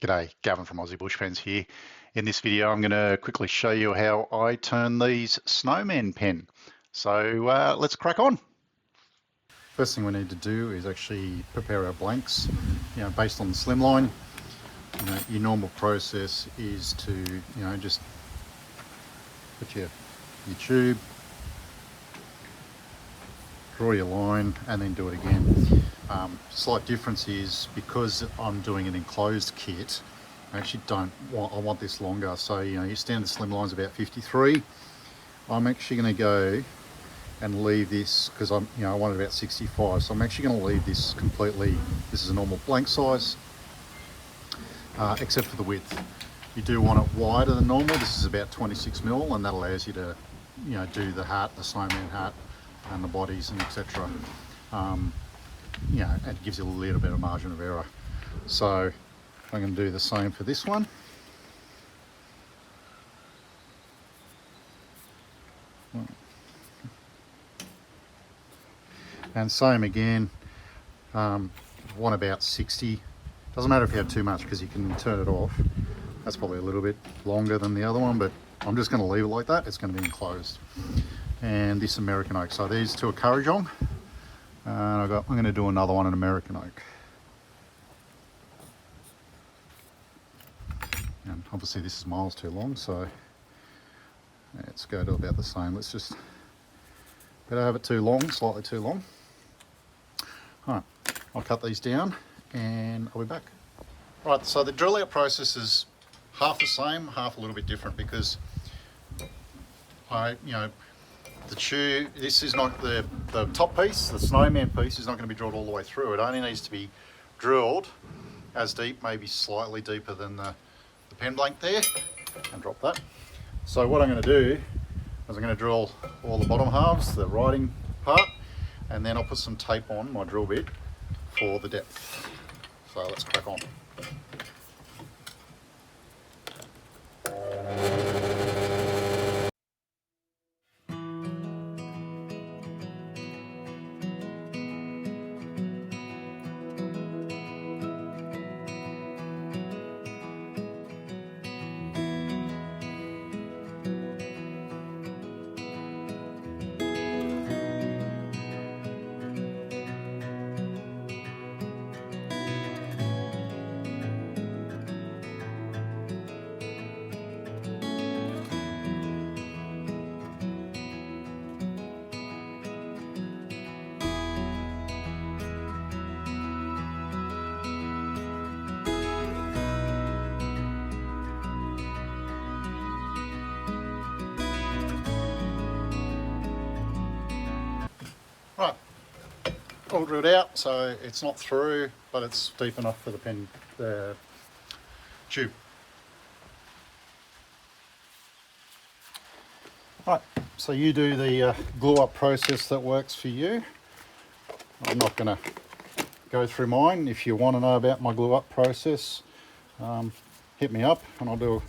G'day, Gavin from Aussie Bush Pens here. In this video, I'm going to quickly show you how I turn these Snowman Pen. So let's crack on. First thing we need to do is actually prepare our blanks, based on the slimline. Your normal process is to, just put your tube, draw your line, and then do it again. Slight difference is because I'm doing an enclosed kit, I actually I want this longer. So, your standard slim line's about 53. I'm actually going to go and leave this because I want it about 65. So I'm actually going to leave this completely. This is a normal blank size, except for the width. You do want it wider than normal. This is about 26 mil, and that allows you to, do the hat, the snowman hat, and the bodies and etc. It gives you a little bit of margin of error. So I'm going to do the same for this one. And same again, want about 60. Doesn't matter if you have too much because you can turn it off. That's probably a little bit longer than the other one, but I'm just going to leave it like that. It's going to be enclosed. And this American oak. So these two are Currajong. And I'm going to do another one in American oak. And obviously this is miles too long, so let's go to about the same. Let's just better have it too long, slightly too long. All right, I'll cut these down and I'll be back. Right, so the drill out process is half the same, half a little bit different because the tube, this is not the top piece, the snowman piece is not going to be drilled all the way through. It only needs to be drilled as deep, maybe slightly deeper than the pen blank there, and drop that. So what I'm going to do is I'm going to drill all the bottom halves, the writing part, and then I'll put some tape on my drill bit for the depth. So let's crack on. Right, all drilled out, so it's not through, but it's deep enough for the pen, the tube. Right, so you do the glue up process that works for you. I'm not going to go through mine. If you want to know about my glue up process, hit me up and I'll do,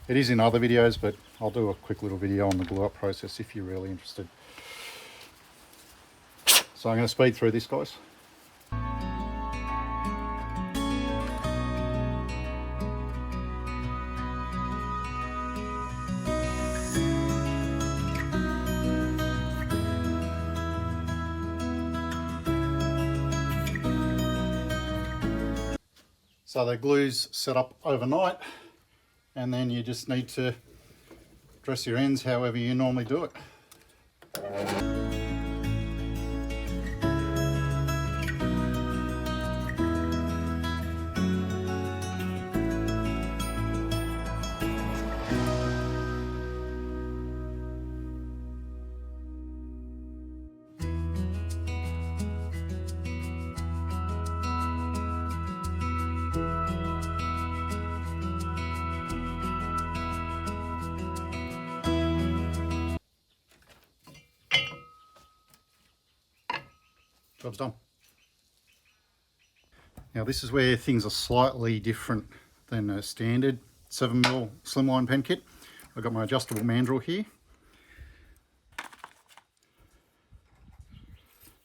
it is in other videos, but I'll do a quick little video on the glue up process if you're really interested. So I'm going to speed through this, guys. So the glue's set up overnight, and then you just need to dress your ends however you normally do it. Job's done. Now this is where things are slightly different than a standard 7mm slimline pen kit. I've got my adjustable mandrel here.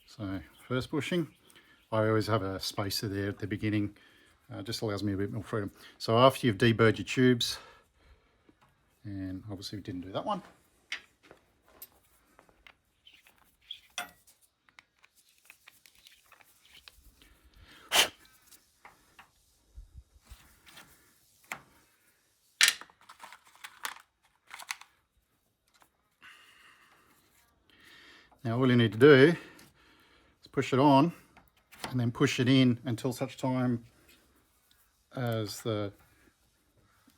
So first bushing, I always have a spacer there at the beginning Just allows me a bit more freedom. So after you've deburred your tubes, and obviously we didn't do that one. Now all you need to do is push it on and then push it in until such time as the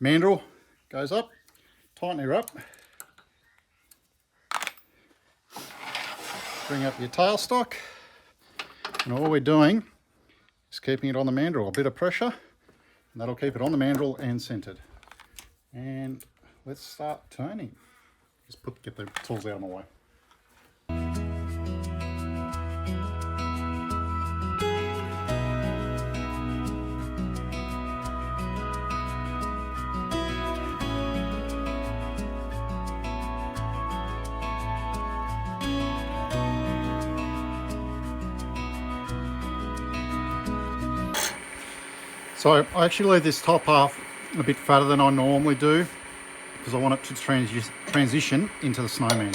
mandrel goes up. Tighten her up. Bring up your tailstock. And all we're doing is keeping it on the mandrel. A bit of pressure, and that'll keep it on the mandrel and centered. And let's start turning. Just get the tools out of my way. So I actually leave this top half a bit fatter than I normally do because I want it to transition into the Snowman.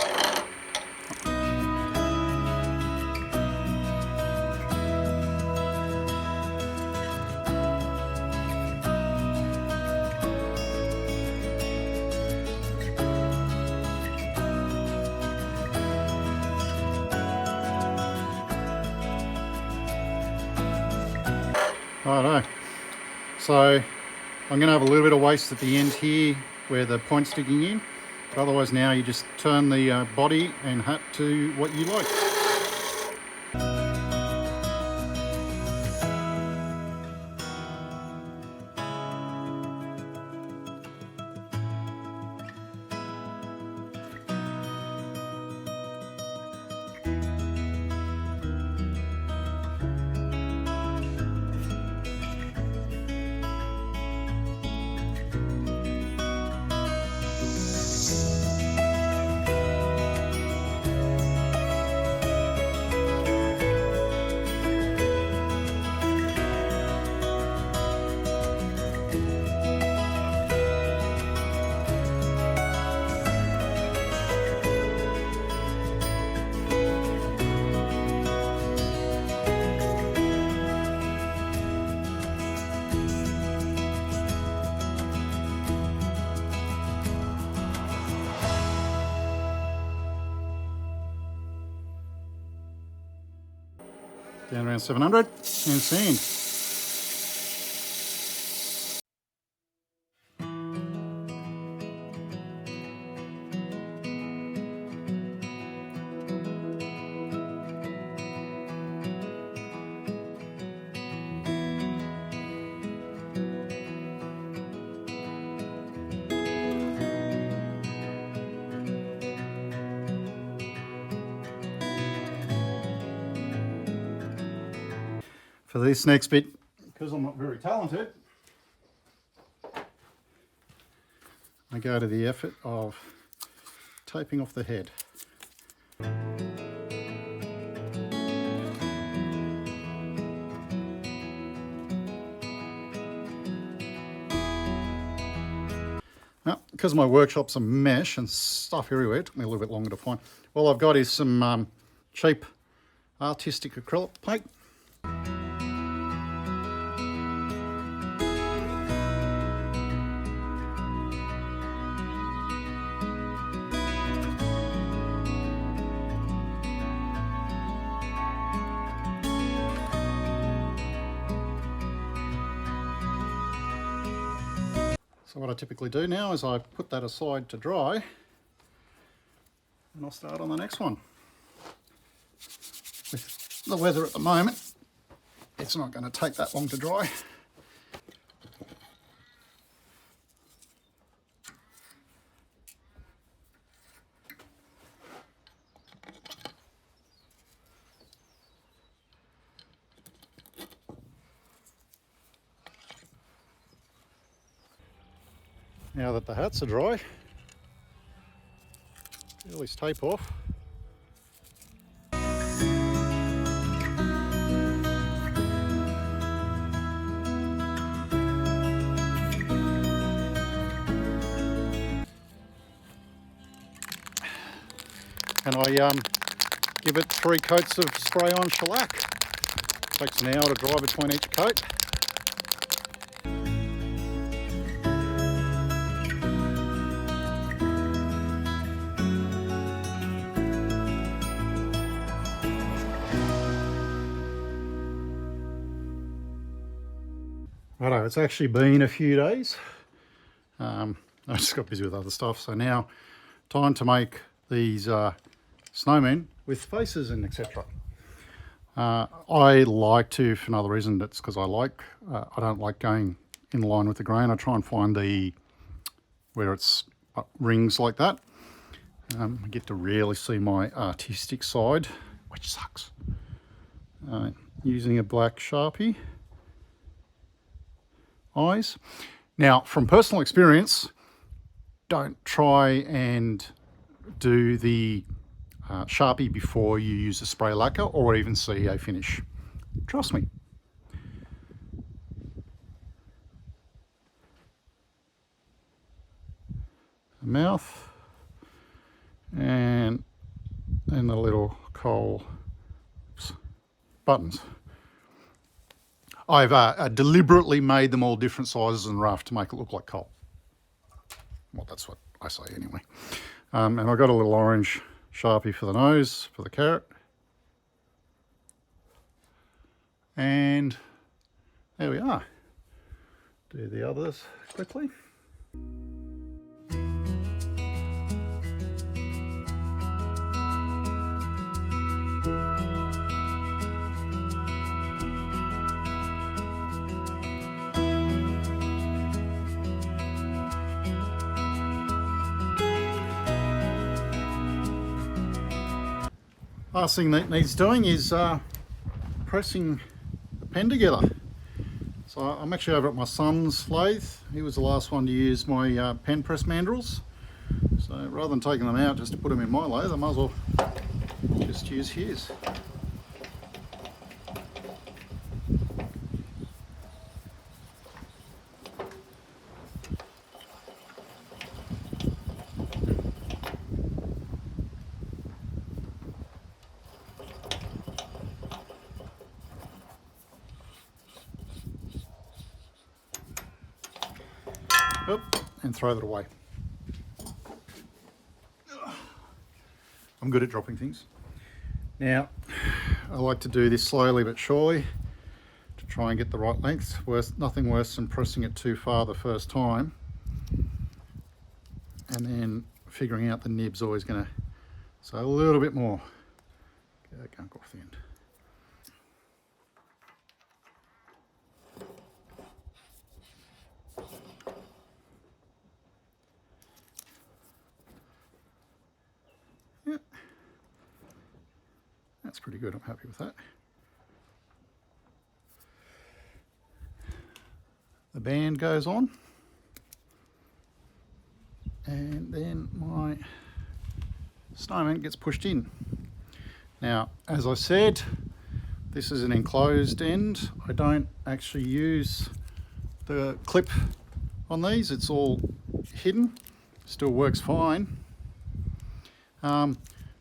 Righto. So I'm going to have a little bit of waste at the end here where the point's sticking in, but otherwise now you just turn the body and hat to what you like. Down around 700 and sand. For this next bit, because I'm not very talented, I go to the effort of taping off the head. Now, because my workshop's a mesh and stuff everywhere, it took me a little bit longer to find. All I've got is some cheap artistic acrylic paint. So what I typically do now is I put that aside to dry and I'll start on the next one. With the weather at the moment, it's not going to take that long to dry. Now that the hats are dry, peel this tape off. and I give it 3 coats of spray on shellac. Takes an hour to dry between each coat. Righto, it's actually been a few days. I just got busy with other stuff, so now time to make these snowmen with faces and etc. I like to, for another reason, that's because I don't like going in line with the grain. I try and find where it's rings like that. I get to really see my artistic side, which sucks. Using a black Sharpie. Eyes. Now, from personal experience, don't try and do the Sharpie before you use a spray lacquer or even CA finish. Trust me. The mouth and then the little coal buttons. I've deliberately made them all different sizes and rough to make it look like coal. Well, that's what I say anyway. And I've got a little orange Sharpie for the nose, for the carrot. And there we are. Do the others quickly. Last thing that needs doing is pressing the pen together. So I'm actually over at my son's lathe. He was the last one to use my pen press mandrels. So rather than taking them out just to put them in my lathe, I might as well just use his. And throw that away. I'm good at dropping things. Now, I like to do this slowly but surely to try and get the right length. Nothing worse than pressing it too far the first time and then figuring out the nib's always going to, so a little bit more. Okay, I can't go off the end. That's pretty good, I'm happy with that. The band goes on and then my snowman gets pushed in. Now, as I said, this is an enclosed end. I don't actually use the clip on these, it's all hidden, still works fine.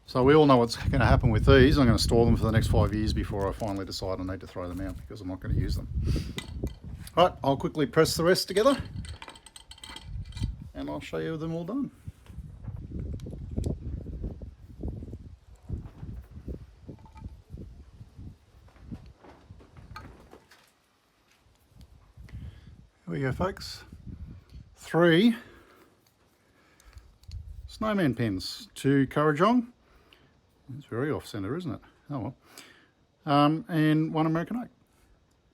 So we all know what's going to happen with these. I'm going to store them for the next 5 years before I finally decide I need to throw them out because I'm not going to use them. Right, I'll quickly press the rest together and I'll show you them all done. Here we go, folks. 3 Snowman pens, 2 Kurrajong. It's very off-centre, isn't it? Oh well. And 1 American oak.